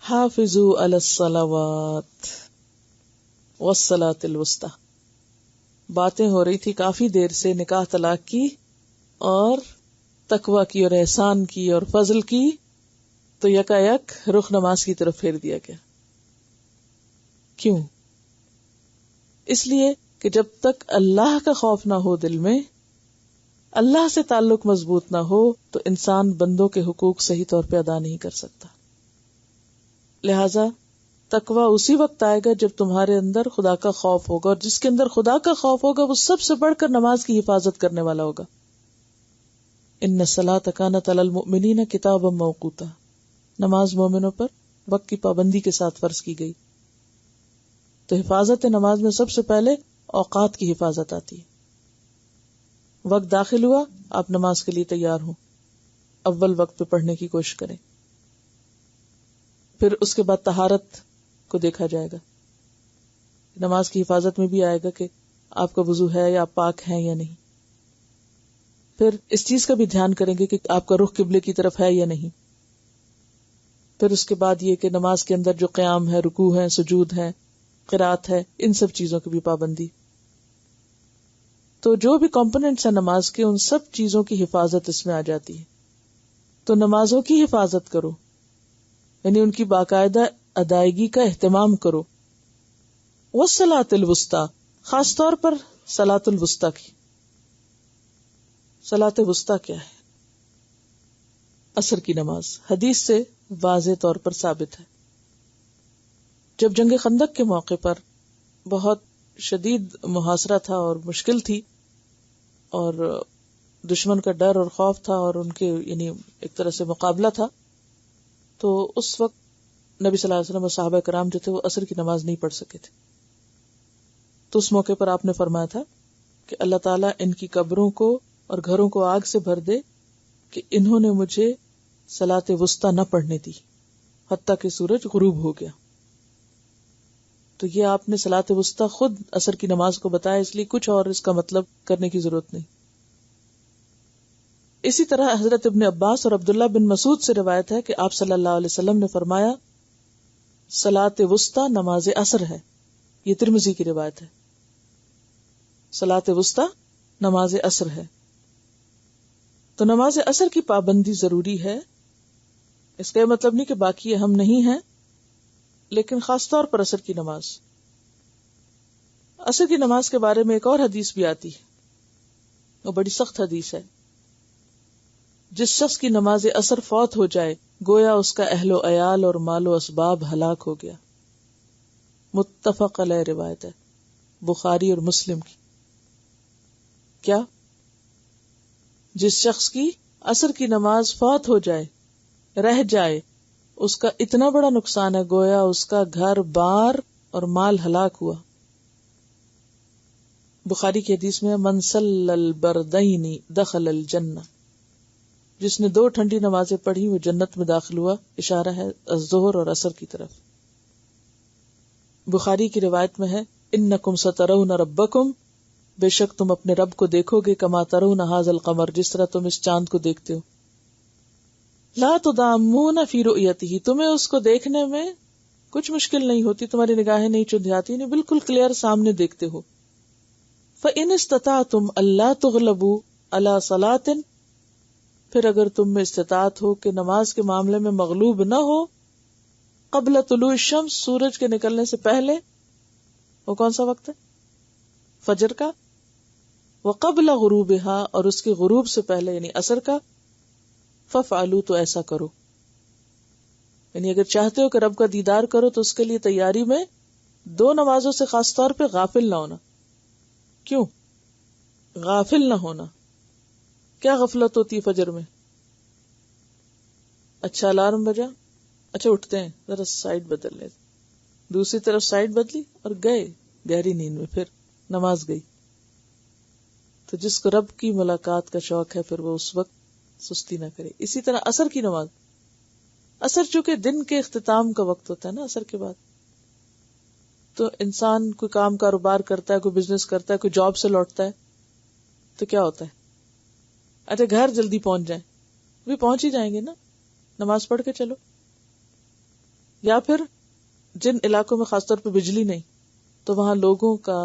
حافظوا علی الصلوات والصلاۃ الوسطی. باتیں ہو رہی تھی کافی دیر سے نکاح طلاق کی اور تقوی کی اور احسان کی اور فضل کی، تو یکا یک رخ نماز کی طرف پھیر دیا گیا. کیوں؟ اس لیے کہ جب تک اللہ کا خوف نہ ہو دل میں، اللہ سے تعلق مضبوط نہ ہو، تو انسان بندوں کے حقوق صحیح طور پہ ادا نہیں کر سکتا. لہذا تقوی اسی وقت آئے گا جب تمہارے اندر خدا کا خوف ہوگا، اور جس کے اندر خدا کا خوف ہوگا وہ سب سے بڑھ کر نماز کی حفاظت کرنے والا ہوگا. ان الصلاۃ کانت علی المؤمنین کتابا موقوتا. نماز مومنوں پر وقت کی پابندی کے ساتھ فرض کی گئی. تو حفاظت نماز میں سب سے پہلے اوقات کی حفاظت آتی ہے. وقت داخل ہوا، آپ نماز کے لیے تیار ہوں، اول وقت پہ پڑھنے کی کوشش کریں. پھر اس کے بعد طہارت کو دیکھا جائے گا. نماز کی حفاظت میں بھی آئے گا کہ آپ کا وضو ہے یا آپ پاک ہیں یا نہیں. پھر اس چیز کا بھی دھیان کریں گے کہ آپ کا رخ قبلے کی طرف ہے یا نہیں. پھر اس کے بعد یہ کہ نماز کے اندر جو قیام ہے، رکوع ہے، سجود ہے، قرات ہے، ان سب چیزوں کی بھی پابندی. تو جو بھی کمپوننٹس ہیں نماز کے، ان سب چیزوں کی حفاظت اس میں آ جاتی ہے. تو نمازوں کی حفاظت کرو، یعنی ان کی باقاعدہ ادائیگی کا اہتمام کرو. والصلاۃ الوسطی، خاص طور پر صلاۃ الوسطی کی. صلاۃ وسطی کیا ہے؟ عصر کی نماز. حدیث سے واضح طور پر ثابت ہے. جب جنگ خندق کے موقع پر بہت شدید محاصرہ تھا اور مشکل تھی، اور دشمن کا ڈر اور خوف تھا، اور ان کے یعنی ایک طرح سے مقابلہ تھا، تو اس وقت نبی صلی اللہ علیہ وسلم اور صحابہ کرام جو تھے وہ عصر کی نماز نہیں پڑھ سکے تھے. تو اس موقع پر آپ نے فرمایا تھا کہ اللہ تعالیٰ ان کی قبروں کو اور گھروں کو آگ سے بھر دے کہ انہوں نے مجھے صلاۃ وسطی نہ پڑھنے دی حتیٰ کہ سورج غروب ہو گیا. تو یہ آپ نے صلاۃ وسطی خود عصر کی نماز کو بتایا، اس لیے کچھ اور اس کا مطلب کرنے کی ضرورت نہیں. اسی طرح حضرت ابن عباس اور عبداللہ بن مسعود سے روایت ہے کہ آپ صلی اللہ علیہ وسلم نے فرمایا صلاۃ وسطی نماز عصر ہے. یہ ترمذی کی روایت ہے. صلاۃ وسطی نماز عصر ہے. تو نماز عصر کی پابندی ضروری ہے. اس کا یہ مطلب نہیں کہ باقی اہم نہیں ہے، لیکن خاص طور پر عصر کی نماز. عصر کی نماز کے بارے میں ایک اور حدیث بھی آتی ہے، وہ بڑی سخت حدیث ہے. جس شخص کی نماز عصر فوت ہو جائے گویا اس کا اہل و عیال اور مال و اسباب ہلاک ہو گیا. متفق علیہ روایت ہے، بخاری اور مسلم کی. کیا؟ جس شخص کی عصر کی نماز فوت ہو جائے، رہ جائے، اس کا اتنا بڑا نقصان ہے گویا اس کا گھر بار اور مال ہلاک ہوا. بخاری کی حدیث میں من صلی البردین دخل الجنہ، جس نے 2 ٹھنڈی نمازیں پڑھی وہ جنت میں داخل ہوا. اشارہ ہے الظہر اور عصر کی طرف. بخاری کی روایت میں ہے انکم سترون ربکم، بے شک تم اپنے رب کو دیکھو گے، کما ترون ھذا القمر، جس طرح تم اس چاند کو دیکھتے ہو. لا تضامون فی رؤیتہ، تمہیں اس کو دیکھنے میں کچھ مشکل نہیں ہوتی، تمہاری نگاہیں نہیں چندھیاتی، نہیں، بالکل کلیئر سامنے دیکھتے ہو. فإن استطعتم الا تغلبوا علی صلاۃ، پھر اگر تم میں استطاعت ہو کہ نماز کے معاملے میں مغلوب نہ ہو قبل طلوع الشمس، سورج کے نکلنے سے پہلے. وہ کون سا وقت ہے؟ فجر کا. وقبل غروبها، اور اس کے غروب سے پہلے یعنی عصر کا. ففعلوا، تو ایسا کرو. یعنی اگر چاہتے ہو کہ رب کا دیدار کرو تو اس کے لیے تیاری میں 2 نمازوں سے خاص طور پہ غافل نہ ہونا. کیوں غافل نہ ہونا؟ کیا غفلت ہوتی ہے فجر میں؟ اچھا الارم بجا، اچھا اٹھتے ہیں، ذرا سائڈ بدل لیں، دوسری طرف سائڈ بدلی اور گئے گہری نیند میں، پھر نماز گئی. تو جس کو رب کی ملاقات کا شوق ہے پھر وہ اس وقت سستی نہ کرے. اسی طرح عصر کی نماز، عصر چونکہ دن کے اختتام کا وقت ہوتا ہے نا، عصر کے بعد تو انسان کوئی کام کاروبار کرتا ہے، کوئی بزنس کرتا ہے، کوئی جاب سے لوٹتا ہے، تو کیا ہوتا ہے؟ اچھا گھر جلدی پہنچ جائیں، بھی پہنچ ہی جائیں گے نا، نماز پڑھ کے چلو. یا پھر جن علاقوں میں خاص طور پہ بجلی نہیں تو وہاں لوگوں کا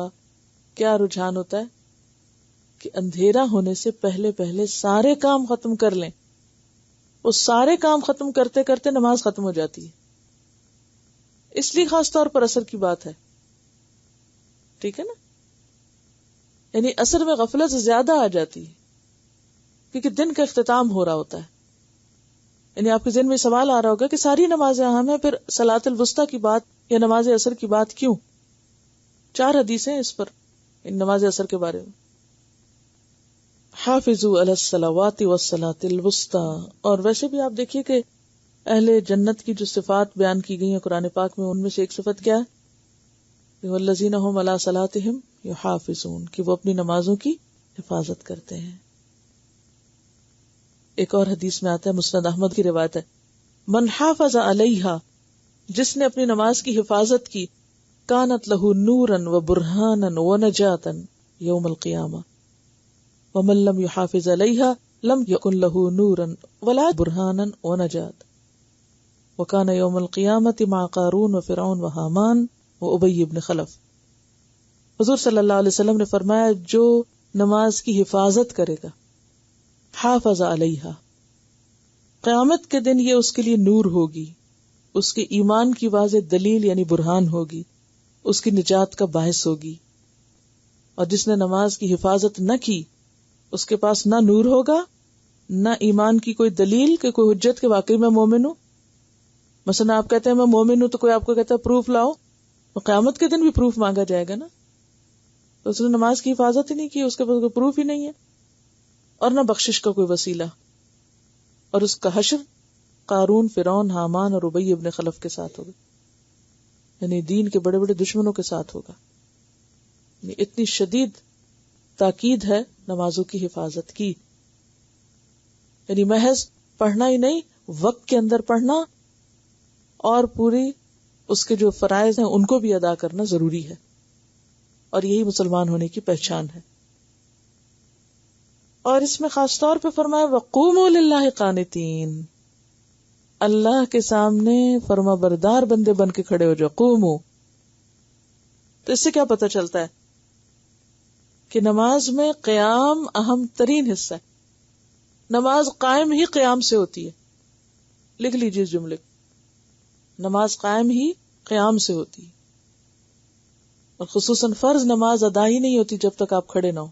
کیا رجحان ہوتا ہے کہ اندھیرا ہونے سے پہلے پہلے سارے کام ختم کر لیں. وہ سارے کام ختم کرتے کرتے نماز ختم ہو جاتی ہے. اس لیے خاص طور پر عصر کی بات ہے. ٹھیک ہے نا؟ یعنی عصر میں غفلت زیادہ آ جاتی ہے کیونکہ دن کا اختتام ہو رہا ہوتا ہے. یعنی آپ کے ذہن میں سوال آ رہا ہوگا کہ ساری نمازیں اہم ہیں، پھر صلاۃ الوسطی کی بات یا نماز عصر کی بات کیوں؟ 4 حدیثیں اس پر ان نماز عصر کے بارے میں. حافظوا علی الصلوات والصلاۃ الوسطی. اور ویسے بھی آپ دیکھیے کہ اہل جنت کی جو صفات بیان کی گئی ہیں قرآن پاک میں، ان میں سے ایک صفت کیا ہے؟ والذین هم علی صلاتهم یحافظون، کہ وہ اپنی نمازوں کی حفاظت کرتے ہیں. ایک اور حدیث میں آتا ہے، مسند احمد کی روایت ہے، من حافظ علیہا، جس نے اپنی نماز کی حفاظت کی، کانت لہ نورا و برہانا و نجاتا یوم القیامہ ومن لم یحافظ علیہا لم یکن لہ نورا ولا برہانا و نجات وکان یوم القیامۃ مع قارون و فرعون و حامان و ابی بن خلف. حضور صلی اللہ علیہ وسلم نے فرمایا جو نماز کی حفاظت کرے گا، حافظ علیہا، قیامت کے دن یہ اس کے لیے نور ہوگی، اس کے ایمان کی واضح دلیل یعنی برہان ہوگی، اس کی نجات کا باعث ہوگی. اور جس نے نماز کی حفاظت نہ کی، اس کے پاس نہ نور ہوگا، نہ ایمان کی کوئی دلیل کہ کوئی حجت کہ واقعی میں مومن ہوں. مثلا آپ کہتے ہیں میں مومن ہوں تو کوئی آپ کو کہتا ہے پروف لاؤ، تو قیامت کے دن بھی پروف مانگا جائے گا نا. تو اس نے نماز کی حفاظت ہی نہیں کی، اس کے پاس کوئی پروف ہی نہیں ہے، اور نہ بخشش کا کوئی وسیلہ. اور اس کا حشر قارون، فرعون، حامان اور ابی ابن خلف کے ساتھ ہوگا، یعنی دین کے بڑے بڑے دشمنوں کے ساتھ ہوگا. یعنی اتنی شدید تاکید ہے نمازوں کی حفاظت کی. یعنی محض پڑھنا ہی نہیں، وقت کے اندر پڑھنا اور پوری اس کے جو فرائض ہیں ان کو بھی ادا کرنا ضروری ہے، اور یہی مسلمان ہونے کی پہچان ہے. اور اس میں خاص طور پہ فرمایا وقوموا للہ قانتین، اللہ کے سامنے فرما بردار بندے بن کے کھڑے ہو جاؤ. قوموا، تو اس سے کیا پتہ چلتا ہے کہ نماز میں قیام اہم ترین حصہ ہے. نماز قائم ہی قیام سے ہوتی ہے. لکھ لیجیے اس جملے کو، نماز قائم ہی قیام سے ہوتی ہے. اور خصوصاً فرض نماز ادا ہی نہیں ہوتی جب تک آپ کھڑے نہ ہو.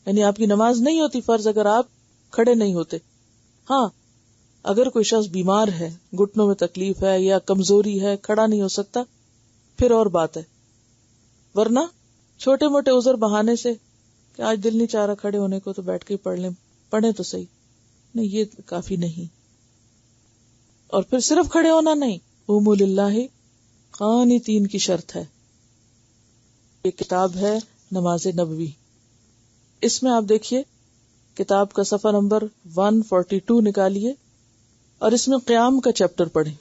یعنی آپ کی نماز نہیں ہوتی فرض اگر آپ کھڑے نہیں ہوتے. ہاں، اگر کوئی شخص بیمار ہے، گھٹنوں میں تکلیف ہے یا کمزوری ہے، کھڑا نہیں ہو سکتا، پھر اور بات ہے. ورنہ چھوٹے موٹے عذر بہانے سے کہ آج دل نہیں چاہ رہا کھڑے ہونے کو تو بیٹھ کے ہی پڑھ لیں، پڑھیں تو صحیح، نہیں یہ کافی نہیں. اور پھر صرف کھڑے ہونا نہیں، قوموا للہ قانتین کی شرط ہے. یہ کتاب ہے نماز نبوی. اس میں آپ دیکھیے کتاب کا صفحہ نمبر 142 نکالیے اور اس میں قیام کا چیپٹر پڑھیں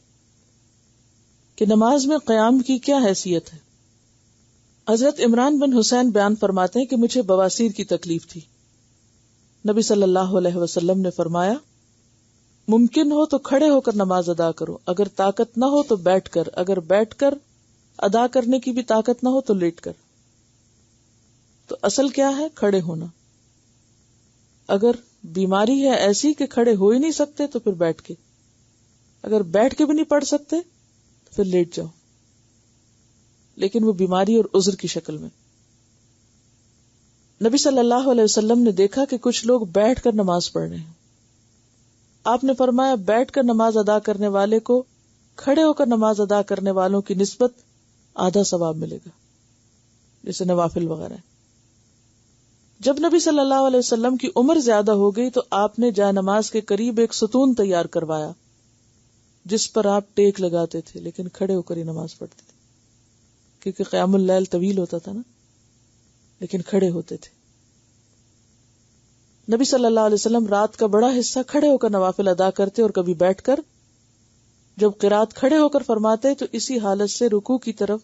کہ نماز میں قیام کی کیا حیثیت ہے. حضرت عمران بن حسین بیان فرماتے ہیں کہ مجھے بواسیر کی تکلیف تھی. نبی صلی اللہ علیہ وسلم نے فرمایا ممکن ہو تو کھڑے ہو کر نماز ادا کرو، اگر طاقت نہ ہو تو بیٹھ کر، اگر بیٹھ کر ادا کرنے کی بھی طاقت نہ ہو تو لیٹ کر. تو اصل کیا ہے؟ کھڑے ہونا. اگر بیماری ہے ایسی کہ کھڑے ہو ہی نہیں سکتے تو پھر بیٹھ کے، اگر بیٹھ کے بھی نہیں پڑھ سکتے تو پھر لیٹ جاؤ، لیکن وہ بیماری اور عذر کی شکل میں. نبی صلی اللہ علیہ وسلم نے دیکھا کہ کچھ لوگ بیٹھ کر نماز پڑھ رہے ہیں. آپ نے فرمایا بیٹھ کر نماز ادا کرنے والے کو کھڑے ہو کر نماز ادا کرنے والوں کی نسبت آدھا ثواب ملے گا، جیسے نوافل وغیرہ. جب نبی صلی اللہ علیہ وسلم کی عمر زیادہ ہو گئی تو آپ نے جائے نماز کے قریب ایک ستون تیار کروایا جس پر آپ ٹیک لگاتے تھے، لیکن کھڑے ہو کر ہی نماز پڑھتے تھے کیونکہ قیام اللیل طویل ہوتا تھا نا، لیکن کھڑے ہوتے تھے. نبی صلی اللہ علیہ وسلم رات کا بڑا حصہ کھڑے ہو کر نوافل ادا کرتے اور کبھی بیٹھ کر. جب قرات کھڑے ہو کر فرماتے تو اسی حالت سے رکوع کی طرف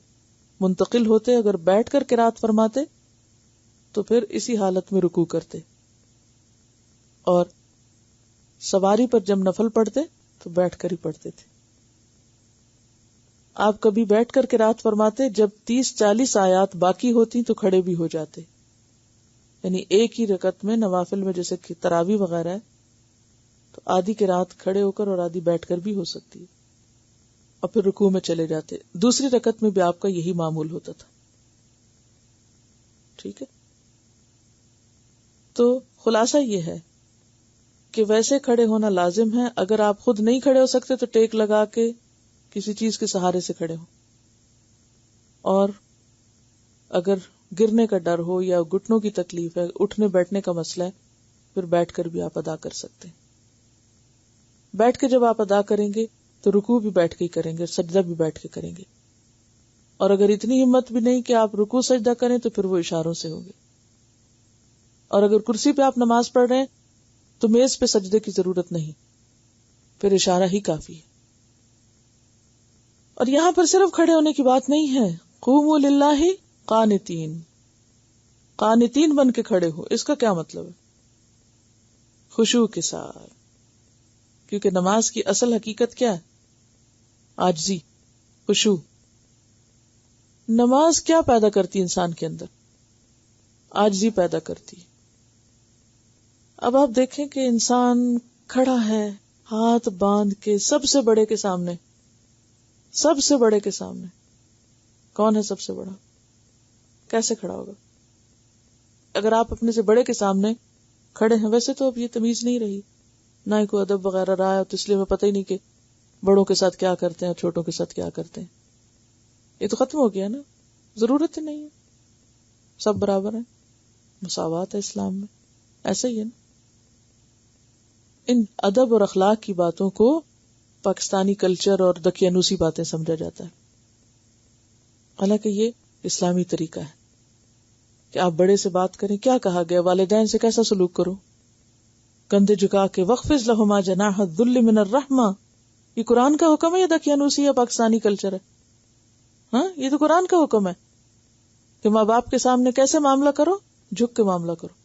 منتقل ہوتے، اگر بیٹھ کر قرات فرماتے تو پھر اسی حالت میں رکوع کرتے، اور سواری پر جب نفل پڑھتے تو بیٹھ کر ہی پڑھتے تھے. آپ کبھی بیٹھ کر قرات فرماتے جب 30-40 آیات باقی ہوتی تو کھڑے بھی ہو جاتے؟ یعنی ایک ہی رکعت میں نوافل میں جیسے کہ تراویح وغیرہ ہے تو آدھی قرات کھڑے ہو کر اور آدھی بیٹھ کر بھی ہو سکتی ہے، اور پھر رکوع میں چلے جاتے. دوسری رکعت میں بھی آپ کا یہی معمول ہوتا تھا. ٹھیک ہے، تو خلاصہ یہ ہے کہ ویسے کھڑے ہونا لازم ہے. اگر آپ خود نہیں کھڑے ہو سکتے تو ٹیک لگا کے کسی چیز کے سہارے سے کھڑے ہو، اور اگر گرنے کا ڈر ہو یا گھٹنوں کی تکلیف ہے، اٹھنے بیٹھنے کا مسئلہ ہے، پھر بیٹھ کر بھی آپ ادا کر سکتے ہیں. بیٹھ کے جب آپ ادا کریں گے تو رکوع بھی بیٹھ کے ہی کریں گے، سجدہ بھی بیٹھ کے کریں گے. اور اگر اتنی ہمت بھی نہیں کہ آپ رکوع سجدہ کریں تو پھر وہ اشاروں سے ہوگے. اور اگر کرسی پہ آپ نماز پڑھ رہے ہیں تو میز پہ سجدے کی ضرورت نہیں، پھر اشارہ ہی کافی ہے. اور یہاں پر صرف کھڑے ہونے کی بات نہیں ہے، قوموا للہ قانتین، قانتین بن کے کھڑے ہو. اس کا کیا مطلب ہے؟ خشوع کے ساتھ، کیونکہ نماز کی اصل حقیقت کیا ہے؟ عاجزی، خشوع. نماز کیا پیدا کرتی انسان کے اندر؟ عاجزی پیدا کرتی. اب آپ دیکھیں کہ انسان کھڑا ہے ہاتھ باندھ کے سب سے بڑے کے سامنے، سب سے بڑے کے سامنے. کون ہے سب سے بڑا؟ کیسے کھڑا ہوگا؟ اگر آپ اپنے سے بڑے کے سامنے کھڑے ہیں، ویسے تو اب یہ تمیز نہیں رہی، نہ ہی کوئی ادب وغیرہ رہا ہے، تو اس لیے ہمیں پتہ ہی نہیں کہ بڑوں کے ساتھ کیا کرتے ہیں اور چھوٹوں کے ساتھ کیا کرتے ہیں. یہ تو ختم ہو گیا نا، ضرورت ہی نہیں ہے، سب برابر ہیں، مساوات ہے اسلام میں. ایسا ہی ہے نا. ان ادب اور اخلاق کی باتوں کو پاکستانی کلچر اور دقیانوسی باتیں سمجھا جاتا ہے، حالانکہ یہ اسلامی طریقہ ہے کہ آپ بڑے سے بات کریں. کیا کہا گیا؟ والدین سے کیسا سلوک کرو؟ کندھے جھکا کے وَخْفِضْ لَهُمَا جَنَاحَ الذُّلِّ مِنَ الرَّحْمَةِ. یہ قرآن کا حکم ہے یا دقیانوسی یا پاکستانی کلچر ہے؟ ہاں، یہ تو قرآن کا حکم ہے کہ ماں باپ کے سامنے کیسے معاملہ کرو؟ جھک کے معاملہ کرو،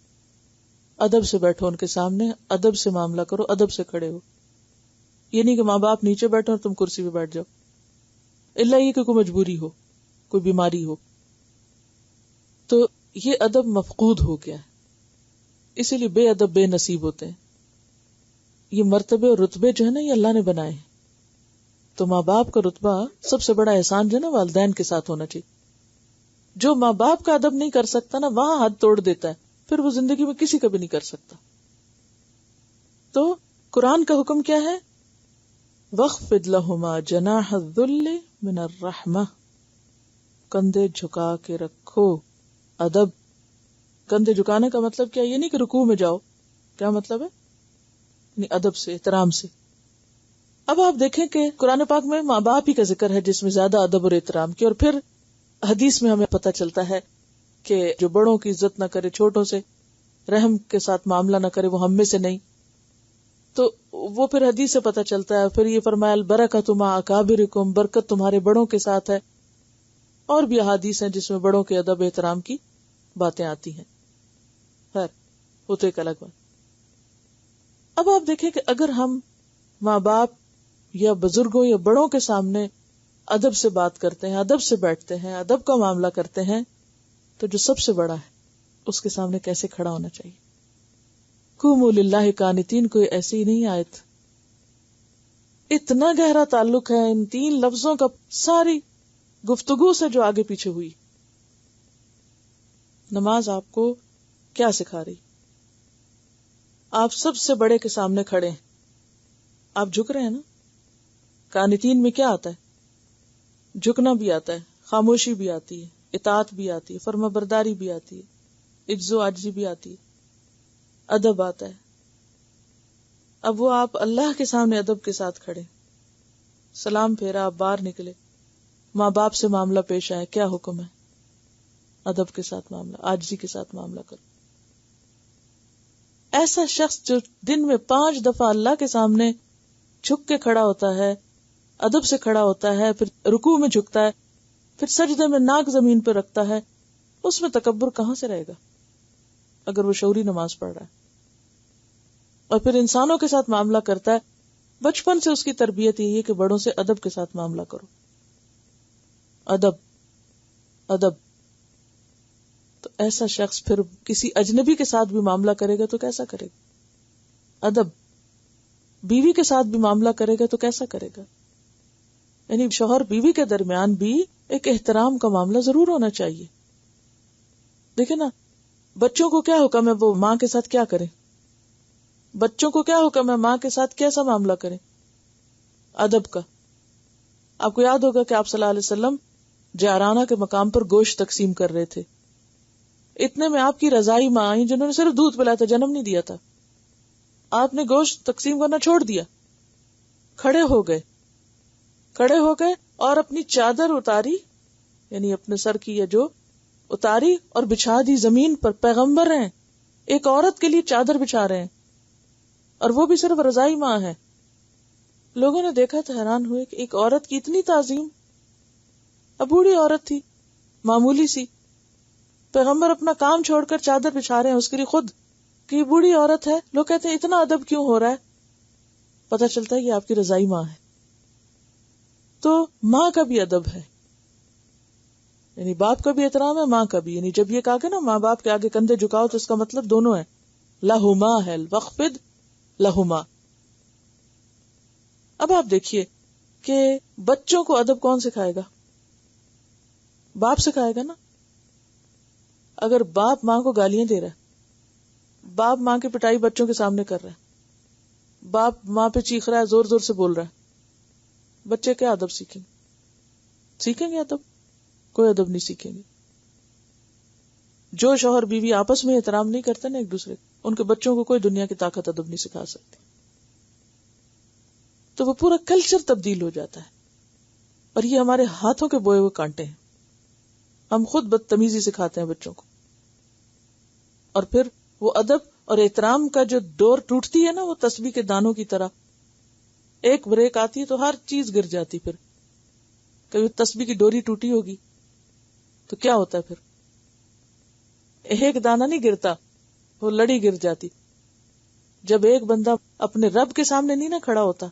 ادب سے بیٹھو ان کے سامنے، ادب سے معاملہ کرو، ادب سے کھڑے ہو. یہ نہیں کہ ماں باپ نیچے بیٹھو اور تم کرسی پہ بیٹھ جاؤ، الا یہ کہ کوئی مجبوری ہو، کوئی بیماری ہو. تو یہ ادب مفقود ہو گیا ہے، اسی لیے بے ادب بے نصیب ہوتے ہیں. یہ مرتبے اور رتبے جو ہے نا، یہ اللہ نے بنائے ہیں. تو ماں باپ کا رتبہ سب سے بڑا احسان جو ہے نا والدین کے ساتھ ہونا چاہیے. جو ماں باپ کا ادب نہیں کر سکتا نا، وہاں حد توڑ دیتا ہے، پھر وہ زندگی میں کسی کا بھی نہیں کر سکتا. تو قرآن کا حکم کیا ہے؟ وَخْفِضْ لَهُمَا جَنَاحَ الذُّلِّ مِنَ الرَّحْمَةِ. کندھے جھکا کے رکھو. ادب، کندھے جھکانے کا مطلب کیا؟ یہ نہیں کہ رکوع میں جاؤ. کیا مطلب ہے؟ یعنی ادب سے، احترام سے. اب آپ دیکھیں کہ قرآن پاک میں ماں باپ ہی کا ذکر ہے جس میں زیادہ ادب اور احترام کی، اور پھر حدیث میں ہمیں پتہ چلتا ہے کہ جو بڑوں کی عزت نہ کرے، چھوٹوں سے رحم کے ساتھ معاملہ نہ کرے، وہ ہم میں سے نہیں. تو وہ پھر حدیث سے پتہ چلتا ہے. پھر یہ فرمایا البرکۃ مع اکابرکم، برکت تمہارے بڑوں کے ساتھ ہے. اور بھی احادیث ہیں جس میں بڑوں کے ادب احترام کی باتیں آتی ہیں. خیر، وہ تو ایک الگ بات. اب آپ دیکھیں کہ اگر ہم ماں باپ یا بزرگوں یا بڑوں کے سامنے ادب سے بات کرتے ہیں، ادب سے بیٹھتے ہیں، ادب کا معاملہ کرتے ہیں، تو جو سب سے بڑا ہے اس کے سامنے کیسے کھڑا ہونا چاہیے. قوموا للہ قانتین کوئی ایسی نہیں آیت، اتنا گہرا تعلق ہے ان 3 لفظوں کا ساری گفتگو سے جو آگے پیچھے ہوئی. نماز آپ کو کیا سکھا رہی؟ آپ سب سے بڑے کے سامنے کھڑے ہیں، آپ جھک رہے ہیں نا. قانتین میں کیا آتا ہے؟ جھکنا بھی آتا ہے، خاموشی بھی آتی ہے، اطاعت بھی آتی ہے، فرما برداری بھی آتی ہے، عجز و عاجزی بھی آتی ہے، ادب آتا ہے. اب وہ آپ اللہ کے سامنے ادب کے ساتھ کھڑے، سلام پھیرا، آپ باہر نکلے، ماں باپ سے معاملہ پیش آئے، کیا حکم ہے؟ ادب کے ساتھ معاملہ، عاجزی کے ساتھ معاملہ کرو. ایسا شخص جو دن میں 5 دفعہ اللہ کے سامنے جھک کے کھڑا ہوتا ہے، ادب سے کھڑا ہوتا ہے، پھر رکوع میں جھکتا ہے، پھر سجدے میں ناک زمین پہ رکھتا ہے، اس میں تکبر کہاں سے رہے گا اگر وہ شعوری نماز پڑھ رہا ہے. اور پھر انسانوں کے ساتھ معاملہ کرتا ہے. بچپن سے اس کی تربیت یہی ہے کہ بڑوں سے ادب کے ساتھ معاملہ کرو. ادب ادب. تو ایسا شخص پھر کسی اجنبی کے ساتھ بھی معاملہ کرے گا تو کیسا کرے گا؟ ادب. بیوی کے ساتھ بھی معاملہ کرے گا تو کیسا کرے گا؟ یعنی شوہر بیوی کے درمیان بھی ایک احترام کا معاملہ ضرور ہونا چاہیے. دیکھیں نا، بچوں کو کیا حکم ہے وہ ماں کے ساتھ کیا کریں؟ بچوں کو کیا حکم ہے ماں کے ساتھ کیسا معاملہ کریں؟ ادب کا. آپ کو یاد ہوگا کہ آپ صلی اللہ علیہ وسلم جارانہ کے مقام پر گوشت تقسیم کر رہے تھے. اتنے میں آپ کی رضائی ماں آئی جنہوں نے صرف دودھ پلایا تھا، جنم نہیں دیا تھا. آپ نے گوشت تقسیم کرنا چھوڑ دیا، کھڑے ہو گئے اور اپنی چادر اتاری، یعنی اپنے سر کی یا جو اتاری اور بچھا دی زمین پر. پیغمبر ہیں، ایک عورت کے لیے چادر بچھا رہے ہیں، اور وہ بھی صرف رضائی ماں ہے. لوگوں نے دیکھا تو حیران ہوئے کہ ایک عورت کی اتنی تعظیم. اب بوڑھی عورت تھی، معمولی سی، پیغمبر اپنا کام چھوڑ کر چادر بچھا رہے ہیں اس کے لیے خود، کہ یہ بوڑھی عورت ہے. لوگ کہتے ہیں اتنا ادب کیوں ہو رہا ہے؟ پتہ چلتا ہے کہ آپ کی رضائی ماں ہے. تو ماں کا بھی ادب ہے، یعنی باپ کا بھی احترام ہے، ماں کا بھی. یعنی جب یہ کہا کہ نا ماں باپ کے آگے کندھے جھکاؤ تو اس کا مطلب دونوں ہے. لہما ہے، وخفض لہما. اب آپ دیکھیے کہ بچوں کو ادب کون سکھائے گا؟ باپ سکھائے گا نا. اگر باپ ماں کو گالیاں دے رہا ہے، باپ ماں کی پٹائی بچوں کے سامنے کر رہا ہے، باپ ماں پہ چیخ رہا ہے، زور زور سے بول رہا ہے، بچے کیا ادب سیکھیں گے؟ ادب کوئی ادب نہیں سیکھیں گے. جو شوہر بیوی آپس میں احترام نہیں کرتے نا ایک دوسرے، ان کے بچوں کو کوئی دنیا کی طاقت ادب نہیں سکھا سکتی. تو وہ پورا کلچر تبدیل ہو جاتا ہے. اور یہ ہمارے ہاتھوں کے بوئے ہوئے کانٹے ہیں. ہم خود بدتمیزی سکھاتے ہیں بچوں کو، اور پھر وہ ادب اور احترام کا جو ڈور ٹوٹتی ہے نا، وہ تسبیح کے دانوں کی طرح ایک بریک آتی ہے تو ہر چیز گر جاتی. پھر کبھی تسبیح کی ڈوری ٹوٹی ہوگی تو کیا ہوتا ہے؟ پھر ایک دانہ نہیں گرتا، وہ لڑی گر جاتی. جب ایک بندہ اپنے رب کے سامنے نہیں نہ کھڑا ہوتا،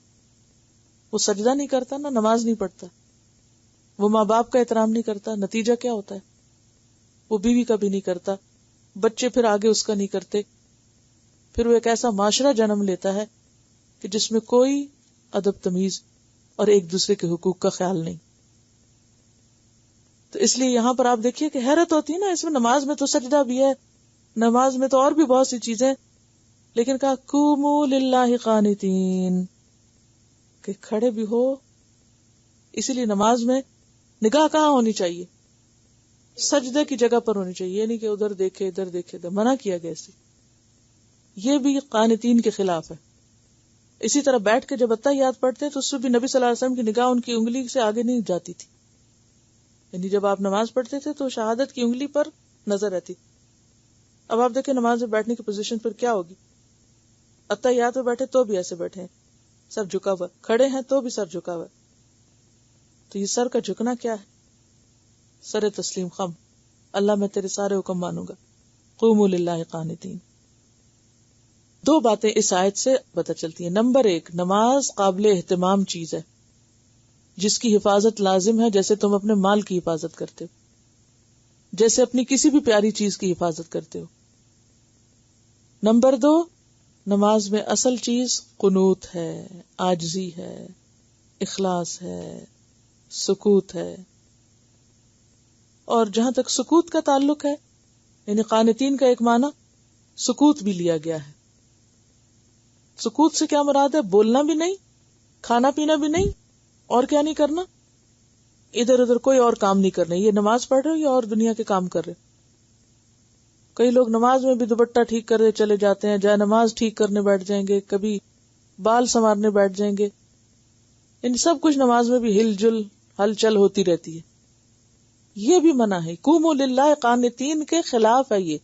وہ سجدہ نہیں کرتا، نہ نماز نہیں پڑھتا، وہ ماں باپ کا احترام نہیں کرتا، نتیجہ کیا ہوتا ہے؟ وہ بیوی کا بھی نہیں کرتا، بچے پھر آگے اس کا نہیں کرتے. پھر وہ ایک ایسا معاشرہ جنم لیتا ہے کہ جس میں کوئی ادب تمیز اور ایک دوسرے کے حقوق کا خیال نہیں. تو اس لیے یہاں پر آپ دیکھیے کہ حیرت ہوتی ہے نا، اس میں نماز میں تو سجدہ بھی ہے، نماز میں تو اور بھی بہت سی چیزیں، لیکن کہا قوموا للہ قانتین، کہ کھڑے بھی ہو. اسی لیے نماز میں نگاہ کہاں ہونی چاہیے؟ سجدے کی جگہ پر ہونی چاہیے، نہیں کہ ادھر دیکھے ادھر دیکھے. منع کیا گیا اسے. یہ بھی قانتین کے خلاف ہے. اسی طرح بیٹھ کے جب اتحیات پڑھتے تو اس میں بھی نبی صلی اللہ علیہ وسلم کی نگاہ ان کی انگلی سے آگے نہیں جاتی تھی. یعنی جب آپ نماز پڑھتے تھے تو شہادت کی انگلی پر نظر رہتی. اب آپ دیکھیں نماز میں بیٹھنے کی پوزیشن پھر کیا ہوگی؟ اتحیات میں بیٹھے تو بھی ایسے بیٹھے ہیں، سر جھکا ہوا، کھڑے ہیں تو بھی سر جھکا ہوا. تو یہ سر کا جھکنا کیا ہے؟ سر تسلیم خم، اللہ میں تیرے سارے حکم مانوں گا. قوموا للہ قانتین. دو باتیں اس آیت سے پتہ چلتی ہیں. نمبر 1، نماز قابل اہتمام چیز ہے جس کی حفاظت لازم ہے، جیسے تم اپنے مال کی حفاظت کرتے ہو، جیسے اپنی کسی بھی پیاری چیز کی حفاظت کرتے ہو. نمبر 2، نماز میں اصل چیز قنوت ہے، عاجزی ہے، اخلاص ہے، سکوت ہے. اور جہاں تک سکوت کا تعلق ہے، یعنی قانتین کا ایک معنی سکوت بھی لیا گیا ہے. سکوت سے کیا مراد ہے؟ بولنا بھی نہیں، کھانا پینا بھی نہیں، اور کیا نہیں کرنا؟ ادھر ادھر کوئی اور کام نہیں کرنا. یہ نماز پڑھ رہے ہو یا اور دنیا کے کام کر رہے؟ کئی لوگ نماز میں بھی دوپٹہ ٹھیک کرے چلے جاتے ہیں، جائے نماز ٹھیک کرنے بیٹھ جائیں گے، کبھی بال سنوارنے بیٹھ جائیں گے. ان سب کچھ نماز میں بھی ہلچل ہوتی رہتی ہے. یہ بھی منع ہے. قوموا للہ قانتین کے خلاف ہے. یہ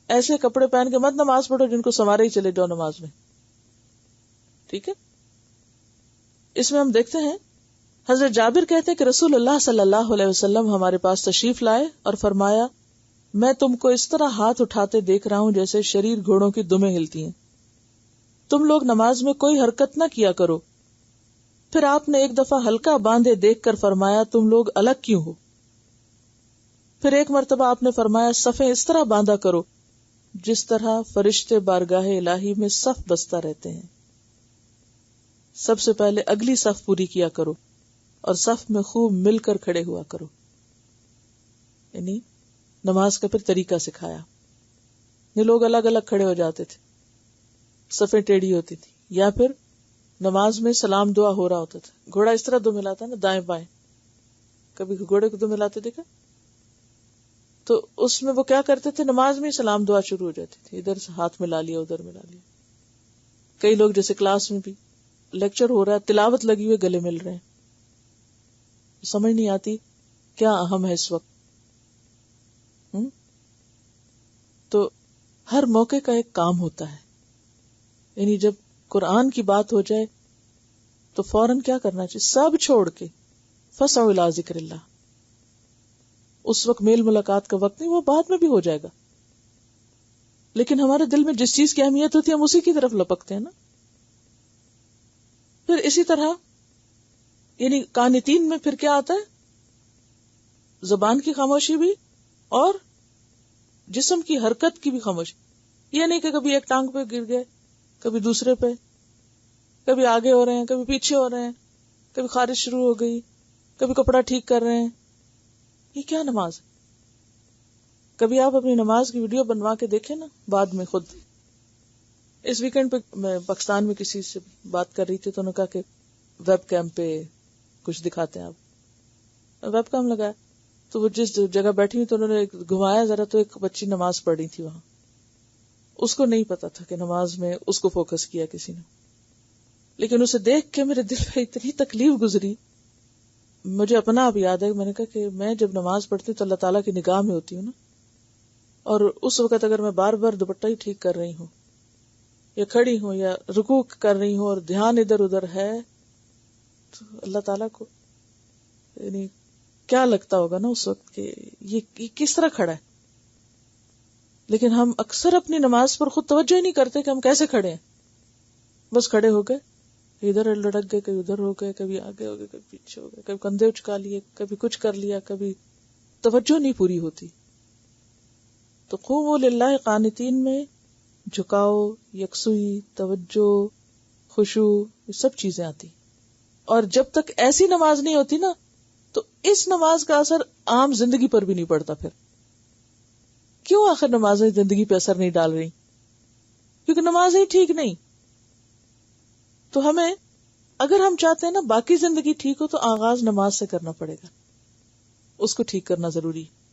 ایسے کپڑے پہن کے مت نماز پڑھو جن کو سنوارے ہی چلے جاؤ نماز میں. ٹھیک ہے. اس میں ہم دیکھتے ہیں حضرت جابر کہتے ہیں کہ رسول اللہ صلی اللہ علیہ وسلم ہمارے پاس تشریف لائے اور فرمایا، میں تم کو اس طرح ہاتھ اٹھاتے دیکھ رہا ہوں جیسے شریر گھوڑوں کی دمیں ہلتی ہیں. تم لوگ نماز میں کوئی حرکت نہ کیا کرو، پھر آپ نے ایک دفعہ حلقہ باندھے دیکھ کر فرمایا تم لوگ الگ کیوں ہو؟ پھر ایک مرتبہ آپ نے فرمایا صفیں اس طرح باندھا کرو جس طرح فرشتے بارگاہ الہی میں صف بستہ رہتے ہیں. سب سے پہلے اگلی صف پوری کیا کرو اور صف میں خوب مل کر کھڑے ہوا کرو. یعنی نماز کا پھر طریقہ سکھایا. یہ لوگ الگ الگ کھڑے ہو جاتے تھے، صفیں ٹیڑھی ہوتی تھی، یا پھر نماز میں سلام دعا ہو رہا ہوتا تھا. گھوڑا اس طرح دو ملاتا نا، دائیں بائیں. کبھی گھوڑے کو دو ملاتے دیکھا؟ تو اس میں وہ کیا کرتے تھے، نماز میں سلام دعا شروع ہو جاتی تھی، ادھر سے ہاتھ ملا لیا ادھر ملا لیا. کئی لوگ جیسے کلاس میں بھی لیکچر ہو رہا ہے، تلاوت لگی ہوئی، گلے مل رہے ہیں. سمجھ نہیں آتی کیا اہم ہے اس وقت. تو ہر موقع کا ایک کام ہوتا ہے. یعنی جب قرآن کی بات ہو جائے تو فوراً کیا کرنا چاہیے، سب چھوڑ کے فسعوا الی ذکر اللہ. اس وقت میل ملاقات کا وقت نہیں، وہ بعد میں بھی ہو جائے گا، لیکن ہمارے دل میں جس چیز کی اہمیت ہوتی ہے ہم اسی کی طرف لپکتے ہیں نا. پھر اسی طرح یعنی قانتین میں پھر کیا آتا ہے، زبان کی خاموشی بھی اور جسم کی حرکت کی بھی خاموشی. یہ نہیں کہ کبھی ایک ٹانگ پہ گر گئے، کبھی دوسرے پہ، کبھی آگے ہو رہے ہیں، کبھی پیچھے ہو رہے ہیں، کبھی خارش شروع ہو گئی، کبھی کپڑا ٹھیک کر رہے ہیں. یہ کیا نماز ہے؟ کبھی آپ اپنی نماز کی ویڈیو بنوا کے دیکھیں نا بعد میں خود. اس ویکینڈ پہ میں پاکستان میں کسی سے بات کر رہی تھی تو انہوں نے کہا کہ ویب کیم پہ کچھ دکھاتے ہیں آپ. ویب کیم لگایا تو وہ جس جگہ بیٹھی ہوئی تو انہوں نے گھمایا ذرا تو ایک بچی نماز پڑھ رہی تھی وہاں. اس کو نہیں پتا تھا کہ نماز میں اس کو فوکس کیا کسی نے، لیکن اسے دیکھ کے میرے دل پہ اتنی تکلیف گزری. مجھے اپنا اب یاد ہے، میں نے کہا کہ میں جب نماز پڑھتی ہوں تو اللہ تعالیٰ کی نگاہ میں ہوتی ہوں نا، اور اس وقت اگر میں بار بار دوپٹہ ہی ٹھیک کر رہی ہوں یا کھڑی ہوں یا رکوع کر رہی ہوں اور دھیان ادھر ادھر ہے تو اللہ تعالیٰ کو یعنی کیا لگتا ہوگا نا اس وقت کہ یہ کس طرح کھڑا ہے. لیکن ہم اکثر اپنی نماز پر خود توجہ ہی نہیں کرتے کہ ہم کیسے کھڑے ہیں. بس کھڑے ہو گئے، ادھر لڑک گئے، کبھی ادھر ہو گئے، کبھی آگے ہو گئے، کبھی پیچھے ہو گئے، کبھی کندھے اچکا لیے، کبھی کچھ کر لیا، کبھی توجہ نہیں پوری ہوتی. تو قوموا للہ قانتین میں جھکاؤ، یکسوئی، توجہ، خشوع، یہ سب چیزیں آتی. اور جب تک ایسی نماز نہیں ہوتی نا تو اس نماز کا اثر عام زندگی پر بھی نہیں پڑتا. پھر کیوں آخر نمازیں زندگی پہ اثر نہیں ڈال رہی؟ کیونکہ نماز ہی ٹھیک نہیں. تو ہمیں اگر ہم چاہتے ہیں نا باقی زندگی ٹھیک ہو تو آغاز نماز سے کرنا پڑے گا، اس کو ٹھیک کرنا ضروری ہے.